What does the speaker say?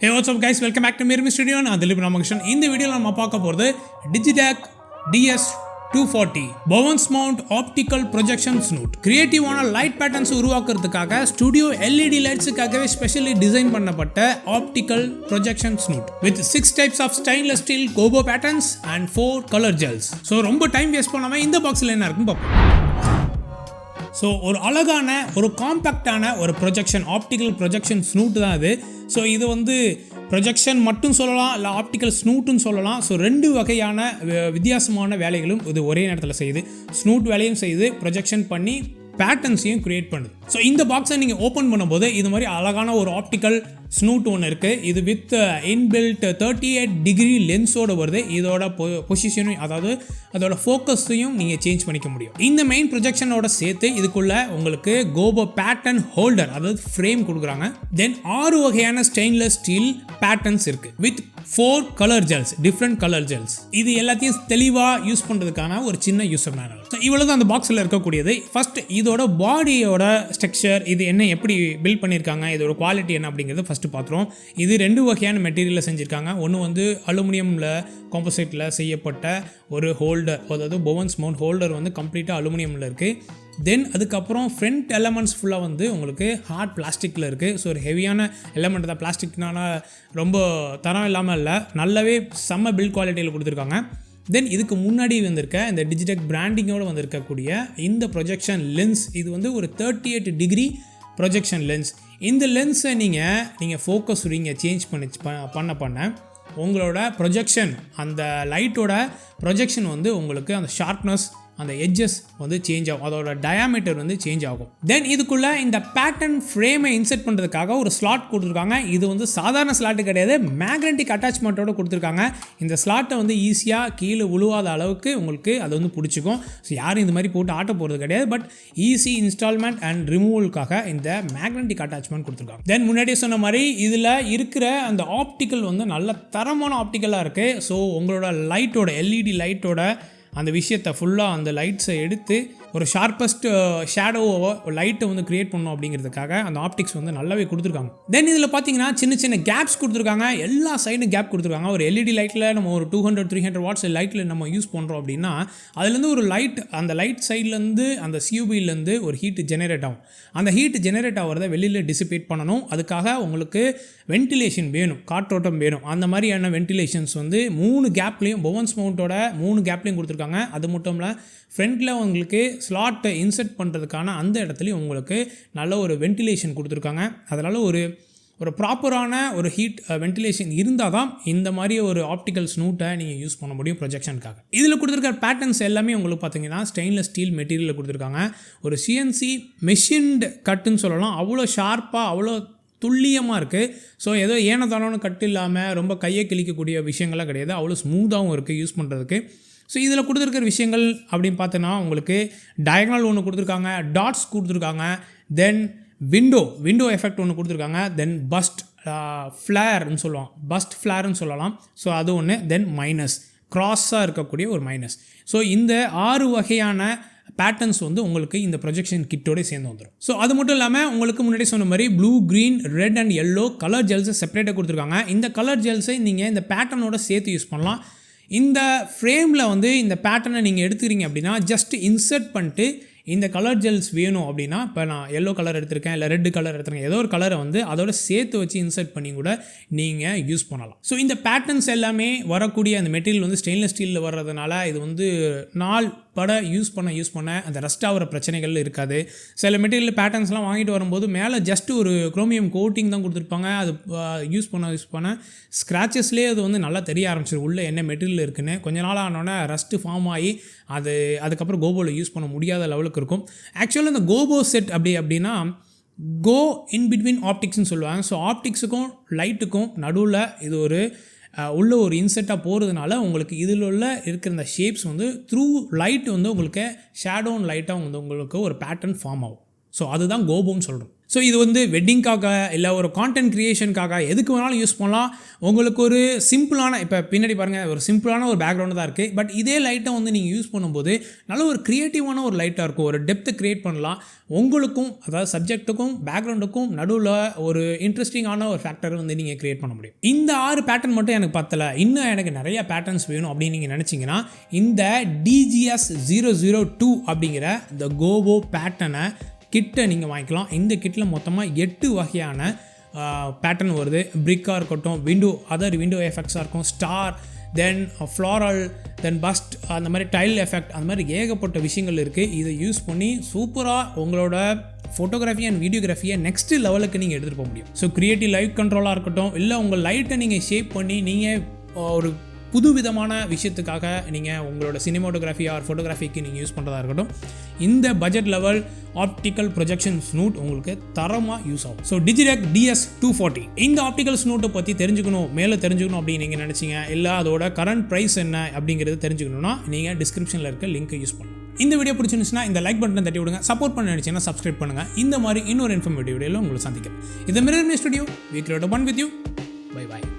Hey, what's up guys? Welcome back to Mirmi Studio. நான் திலீப் ராமகிருஷ்ணன். இந்த வீடியோவில் நம்ம பார்க்க போகிறது Digitec DS240 Bowens mount optical projection snoot. கிரியேட்டிவான லைட் பேட்டர்ன்ஸ் உருவாக்குறதுக்காக ஸ்டுடியோ LED லைட்ஸுக்காகவே ஸ்பெஷலி டிசைன் பண்ணப்பட்ட optical projection snoot with 6 types of stainless steel gobo patterns and 4 colour gels. So ரொம்ப டைம் வேஸ்ட் பண்ணாமல் இந்த பாக்ஸில் என்ன இருக்குன்னு பார்ப்போம். ஸோ ஒரு அழகான ஒரு காம்பேக்டான ஒரு ப்ரொஜெக்ஷன் ஆப்டிக்கல் ப்ரொஜெக்ஷன் ஸ்னூட் தான் இது. ஸோ இது வந்து ப்ரொஜெக்ஷன் மட்டும் சொல்லலாம், இல்லை ஆப்டிக்கல் ஸ்னூட்டுன்னு சொல்லலாம். ஸோ ரெண்டு வகையான வித்தியாசமான வேலைகளும் இது ஒரே நேரத்தில் செய்யுது. ஸ்னூட் வேலையும் செய்யுது, ப்ரொஜெக்ஷன் பண்ணி பேட்டர்ன்ஸையும் க்ரியேட் பண்ணுது. ஸோ இந்த பாக்ஸை நீங்கள் ஓப்பன் பண்ணும்போது இது மாதிரி அழகான ஒரு ஆப்டிக்கல் ஸ்னூட் ஒன்று இருக்குது. இது வித் இன்பில்ட் 38 டிகிரி லென்ஸோடு வருது. இதோட பொசிஷனையும் அதாவது அதோட ஃபோக்கஸையும் நீங்கள் சேஞ்ச் பண்ணிக்க முடியும். இந்த மெயின் ப்ரொஜெக்ஷனோட சேர்த்து இதுக்குள்ளே உங்களுக்கு கோபோ பேட்டர்ன் ஹோல்டர் அதாவது ஃப்ரேம் கொடுக்குறாங்க. தென் 6 வகையான ஸ்டெயின்லெஸ் ஸ்டீல் பேட்டர்ன்ஸ் இருக்குது with 4 colour gels, different colour gels. இது எல்லாத்தையும் தெளிவாக யூஸ் பண்ணுறதுக்கான ஒரு சின்ன யூஸர் மேனுவல். ஸோ இவ்வளோ தான் அந்த பாக்ஸில் இருக்கக்கூடியது. ஃபர்ஸ்ட் இதோட பாடியோட ஸ்ட்ரக்சர், இது என்ன எப்படி பில்ட் பண்ணியிருக்காங்க, இதோட குவாலிட்டி என்ன அப்படிங்கிறது ஃபஸ்ட்டு பார்த்துருவோம். இது 2 வகையான மெட்டீரியலில் செஞ்சுருக்காங்க. ஒன்று வந்து அலுமினியமில் காம்போசைட்டில் செய்யப்பட்ட ஒரு ஹோல்டர், அதாவது பவன்ஸ் மவுண்ட் ஹோல்டர் வந்து கம்ப்ளீட்டாக அலுமினியமில் இருக்குது. தென் அதுக்கப்புறம் ஃப்ரண்ட் எலமெண்ட்ஸ் ஃபுல்லாக வந்து உங்களுக்கு ஹார்ட் பிளாஸ்டிக்கில் இருக்குது. ஸோ ஒரு ஹெவியான எலமெண்ட் தான், பிளாஸ்டிக்னால ரொம்ப தரம் இல்லாமல் இல்லை, நல்லாவே செம்ம பில்ட் குவாலிட்டியில் கொடுத்துருக்காங்க. தென் இதுக்கு முன்னாடி வந்திருக்க இந்த டிஜிடெக் பிராண்டிங்கோடு வந்திருக்கக்கூடிய இந்த ப்ரொஜெக்ஷன் லென்ஸ், இது வந்து ஒரு 38 டிகிரி ப்ரொஜெக்ஷன் லென்ஸ். இந்த லென்ஸை நீங்கள் ஃபோக்கஸ் சேஞ்ச் பண்ண உங்களோட ப்ரொஜெக்ஷன், அந்த லைட்டோட ப்ரொஜெக்ஷன் வந்து உங்களுக்கு அந்த ஷார்ப்னஸ், அந்த எட்ஜஸ் வந்து சேஞ்ச் ஆகும், அதோட டயாமீட்டர் வந்து சேஞ்ச் ஆகும். தென் இதுக்குள்ளே இந்த பேட்டர்ன் ஃப்ரேமை இன்செர்ட் பண்ணுறதுக்காக ஒரு ஸ்லாட் கொடுத்துருக்காங்க. இது வந்து சாதாரண ஸ்லாட்டு கிடையாது, மேக்னெட்டிக் அட்டாச்மெண்ட்டோடு கொடுத்துருக்காங்க. இந்த ஸ்லாட்டை வந்து ஈஸியாக கீழே விழுவாத அளவுக்கு உங்களுக்கு அது வந்து பிடிச்சிக்கும். ஸோ யாரும் இந்த மாதிரி போட்டு ஆட்ட போகிறது கிடையாது, பட் ஈஸி இன்ஸ்டால்மெண்ட் அண்ட் ரிமூவலுக்காக இந்த மேக்னெட்டிக் அட்டாச்மெண்ட் கொடுத்துருக்காங்க. தென் முன்னாடியே சொன்ன மாதிரி இதில் இருக்கிற அந்த ஆப்டிக்கல் வந்து நல்ல தரமான ஆப்டிக்கலாக இருக்குது. ஸோ உங்களோட லைட்டோட LED லைட்டோட அந்த விஷயத்தை ஃபுல்லாக அந்த லைட்ஸை எடுத்து ஒரு ஷார்ப்பஸ்ட் ஷேடோவோ லைட்டை வந்து க்ரியேட் பண்ணணும் அப்படிங்கிறதுக்காக அந்த ஆப்டிக்ஸ் வந்து நல்லாவே கொடுத்துருக்காங்க. தென் இதில் பார்த்தீங்கன்னா சின்ன சின்ன கேப்ஸ் கொடுத்துருக்காங்க, எல்லா சைடும் கேப் கொடுத்துருக்காங்க. ஒரு LED லைட்டில் நம்ம ஒரு 200-300 வாட்ஸ் லைட்டில் நம்ம யூஸ் பண்ணுறோம் அப்படின்னா அதுலேருந்து ஒரு லைட், அந்த லைட் சைட்லேருந்து அந்த CUBலேருந்து ஒரு ஹீட் ஜெனரேட் ஆகும். அந்த ஹீட் ஜெனரேட் ஆகிறத வெளியில் டிசிபேட் பண்ணணும். அதுக்காக உங்களுக்கு வென்டிலேஷன் வேணும், காற்றோட்டம் வேணும். அந்த மாதிரியான வென்டிலேஷன்ஸ் வந்து 3 கேப்லேயும், பவன்ஸ் மவுண்டோட 3 கேப்லேயும் கொடுத்துருக்காங்க. அது மட்டும் இல்லை, ஃப்ரண்ட்டில் உங்களுக்கு ஸ்லாட்டை இன்செர்ட் பண்ணுறதுக்கான அந்த இடத்துலையும் உங்களுக்கு நல்ல ஒரு வென்டிலேஷன் கொடுத்துருக்காங்க. அதனால் ஒரு ப்ராப்பரான ஒரு ஹீட் வென்டிலேஷன் இருந்தால் தான் இந்த மாதிரி ஒரு ஆப்டிக்கல் ஸ்னூட்டை நீங்கள் யூஸ் பண்ண முடியும் ப்ரொஜெக்ஷனுக்காக. இதில் கொடுத்துருக்க பேட்டர்ன்ஸ் எல்லாமே உங்களுக்கு பார்த்தீங்கன்னா ஸ்டெயின்லெஸ் ஸ்டீல் மெட்டீரியலில் கொடுத்துருக்காங்க. ஒரு CNC மெஷின்டு கட்டுன்னு சொல்லலாம். அவ்வளோ ஷார்ப்பாக, அவ்வளோ துல்லியமாக இருக்குது. ஸோ ஏதோ ஏனதானோன்னு கட்டு இல்லாமல் ரொம்ப கையை கிழிக்கக்கூடிய விஷயங்கள்லாம் கிடையாது, அவ்வளோ ஸ்மூத்தாகவும் இருக்குது யூஸ் பண்ணுறதுக்கு. ஸோ இதில் கொடுத்துருக்கிற விஷயங்கள் அப்படின்னு பார்த்தோன்னா உங்களுக்கு டயகனல் ஒன்று கொடுத்துருக்காங்க, டாட்ஸ் கொடுத்துருக்காங்க, தென் விண்டோ எஃபெக்ட் ஒன்று கொடுத்துருக்காங்க, தென் பஸ்ட் ஃப்ளேர்னு சொல்லுவாங்க, பஸ்ட் ஃப்ளேர்னு சொல்லலாம். ஸோ அது ஒன்று. தென் மைனஸ், க்ராஸாக இருக்கக்கூடிய ஒரு மைனஸ். ஸோ இந்த 6 வகையான பேட்டர்ன்ஸ் வந்து உங்களுக்கு இந்த ப்ரொஜெக்ஷன் கிட்டோட சேர்ந்து வந்துடும். ஸோ அது மட்டும் இல்லாமல் உங்களுக்கு முன்னாடி சொன்ன மாதிரி blue, green, red and yellow colour ஜெல்ஸை செப்பரேட்டாக கொடுத்துருக்காங்க. இந்த கலர் ஜெல்ஸை நீங்கள் இந்த பேட்டர்னோட சேர்த்து யூஸ் பண்ணலாம். இந்த ஃப்ரேமில் வந்து இந்த பேட்டர்னை நீங்கள் எடுத்துக்கிறீங்க அப்படின்னா ஜஸ்ட் இன்சர்ட் பண்ணிட்டு இந்த கலர் ஜெல்ஸ் வேணும் அப்படின்னா, இப்போ நான் எல்லோ கலர் எடுத்திருக்கேன், இல்லை ரெட் கலர் எடுத்துருக்கேன், ஏதோ ஒரு கலரை வந்து அதோட சேர்த்து வச்சு இன்சர்ட் பண்ணி கூட நீங்கள் யூஸ் பண்ணலாம். ஸோ இந்த பேட்டர்ன்ஸ் எல்லாமே வரக்கூடிய அந்த மெட்டீரியல் வந்து ஸ்டெயின்லெஸ் ஸ்டீலில் வர்றதுனால இது வந்து நாள் பட யூஸ் பண்ண அந்த ரஸ்ட் ஆகிற பிரச்சனைகள் இருக்காது. சில மெட்டீரியல் பேட்டர்ன்ஸ்லாம் வாங்கிட்டு வரும்போது மேலே ஜஸ்ட் ஒரு குரோமியம் கோட்டிங் தான் கொடுத்துருப்பாங்க. அது யூஸ் பண்ண ஸ்க்ராச்சஸ்லேயே அது வந்து நல்லா தெரிய ஆரம்பிச்சிடும் உள்ளே என்ன மெட்டீரியல் இருக்குன்னு. கொஞ்ச நாள் ஆனோடனே ரஸ்ட்டு ஃபார்ம் ஆகி அதுக்கப்புறம் கோபோவில் யூஸ் பண்ண முடியாத லெவலுக்கு இருக்கும். ஆக்சுவலாக இந்த கோபோ செட் அப்படின்னா கோ இன் பிட்வீன் ஆப்டிக்ஸ்னு சொல்லுவாங்க. ஸோ ஆப்டிக்ஸுக்கும் லைட்டுக்கும் நடுவில் இது உள்ள ஒரு இன்செட்டாக போகிறதுனால உங்களுக்கு இதில் இருக்கிற இந்த ஷேப்ஸ் வந்து த்ரூ லைட் வந்து உங்களுக்கு ஷேடோ அண்ட் லைட்டாக வந்து உங்களுக்கு ஒரு பேட்டர்ன் ஃபார்ம் ஆகும். ஸோ அதுதான் கோபோன்னு சொல்கிறோம். ஸோ இது வந்து வெட்டிங்காக இல்லை ஒரு கான்டென்ட் க்ரியேஷனுக்காக எதுக்கு வேணாலும் யூஸ் பண்ணலாம். உங்களுக்கு ஒரு சிம்பிளான இப்போ பின்னாடி பாருங்கள் ஒரு சிம்பிளான ஒரு பேக்ரவுண்டு தான் இருக்குது. பட் இதே லைட்டை வந்து நீங்கள் யூஸ் பண்ணும்போது நல்ல ஒரு க்ரியேட்டிவான ஒரு லைட்டாக இருக்கும். ஒரு டெப்த்தை க்ரியேட் பண்ணலாம். உங்களுக்கும் அதாவது சப்ஜெக்ட்டுக்கும் பேக்ரவுண்டுக்கும் நடுவில் ஒரு இன்ட்ரெஸ்டிங்கான ஒரு ஃபேக்டர் வந்து நீங்கள் க்ரியேட் பண்ண முடியும். இந்த 6 பேட்டர்ன் மட்டும் எனக்கு பத்தலை, இன்னும் எனக்கு நிறைய பேட்டர்ன்ஸ் வேணும் அப்படின்னு நீங்கள் நினச்சிங்கன்னா இந்த DGS002 அப்படிங்கிற இந்த கோவோ பேட்டர்னை கிட்டை நீங்கள் வாங்கிக்கலாம். இந்த கிட்டில் மொத்தமாக 8 வகையான பேட்டர்ன் வருது. பிரிக்காக இருக்கட்டும், அதர் விண்டோ எஃபெக்ட்ஸாக இருக்கும், ஸ்டார், தென் ஃப்ளாரல், தென் பஸ்ட், அந்த மாதிரி டைல் எஃபெக்ட், அந்த மாதிரி ஏகப்பட்ட விஷயங்கள் இருக்குது. இதை யூஸ் பண்ணி சூப்பராக உங்களோட ஃபோட்டோகிராஃபி அண்ட் வீடியோகிராஃபியை நெக்ஸ்ட் லெவலுக்கு நீங்கள் எடுத்துகிட்டு போக முடியும். ஸோ க்ரியேட்டிவ் லைட் கண்ட்ரோலாக இருக்கட்டும், இல்லை உங்கள் லைட்டை நீங்கள் ஷேப் பண்ணி நீங்கள் ஒரு புது விதமான விஷயத்துக்காக நீங்கள் உங்களோட சினிமாட்டோகிராஃபி ஆர் ஃபோட்டோகிராஃபிக்கு நீங்கள் யூஸ் பண்ணுறதா இருக்கட்டும், இந்த பட்ஜெட் லெவல் ஆப்டிக்கல் ப்ரொஜெக்ஷன் ஸ்னூட் உங்களுக்கு தரமாக யூஸ் ஆகும். ஸோ டிஜிடெக் DS240 இந்த ஆப்டிக்கல் ஸ்னூட்டை பற்றி மேலே தெரிஞ்சுக்கணும் அப்படின்னு நீங்கள் நினச்சிங்க, இல்லை அதோட கரண்ட் ப்ரைஸ் என்ன அப்படிங்கிறது தெரிஞ்சுக்கணுன்னா நீங்கள் டிஸ்கிரிப்ஷனில் இருக்க லிங்க்கை யூஸ் பண்ணலாம். இந்த வீடியோ பிடிச்சிருந்துச்சுன்னா இந்த லைக் பட்டனை தட்டி விடுங்க. சப்போர்ட் பண்ண நினச்சிங்கன்னா சப்ஸ்கிரைப் பண்ணுங்கள். இந்த மாதிரி இன்னொரு இன்ஃபர்மேட்டிவ் வீடியோவில் உங்களை சந்திக்கிறேன். இது mirror studio, we create one with you. Bye bye.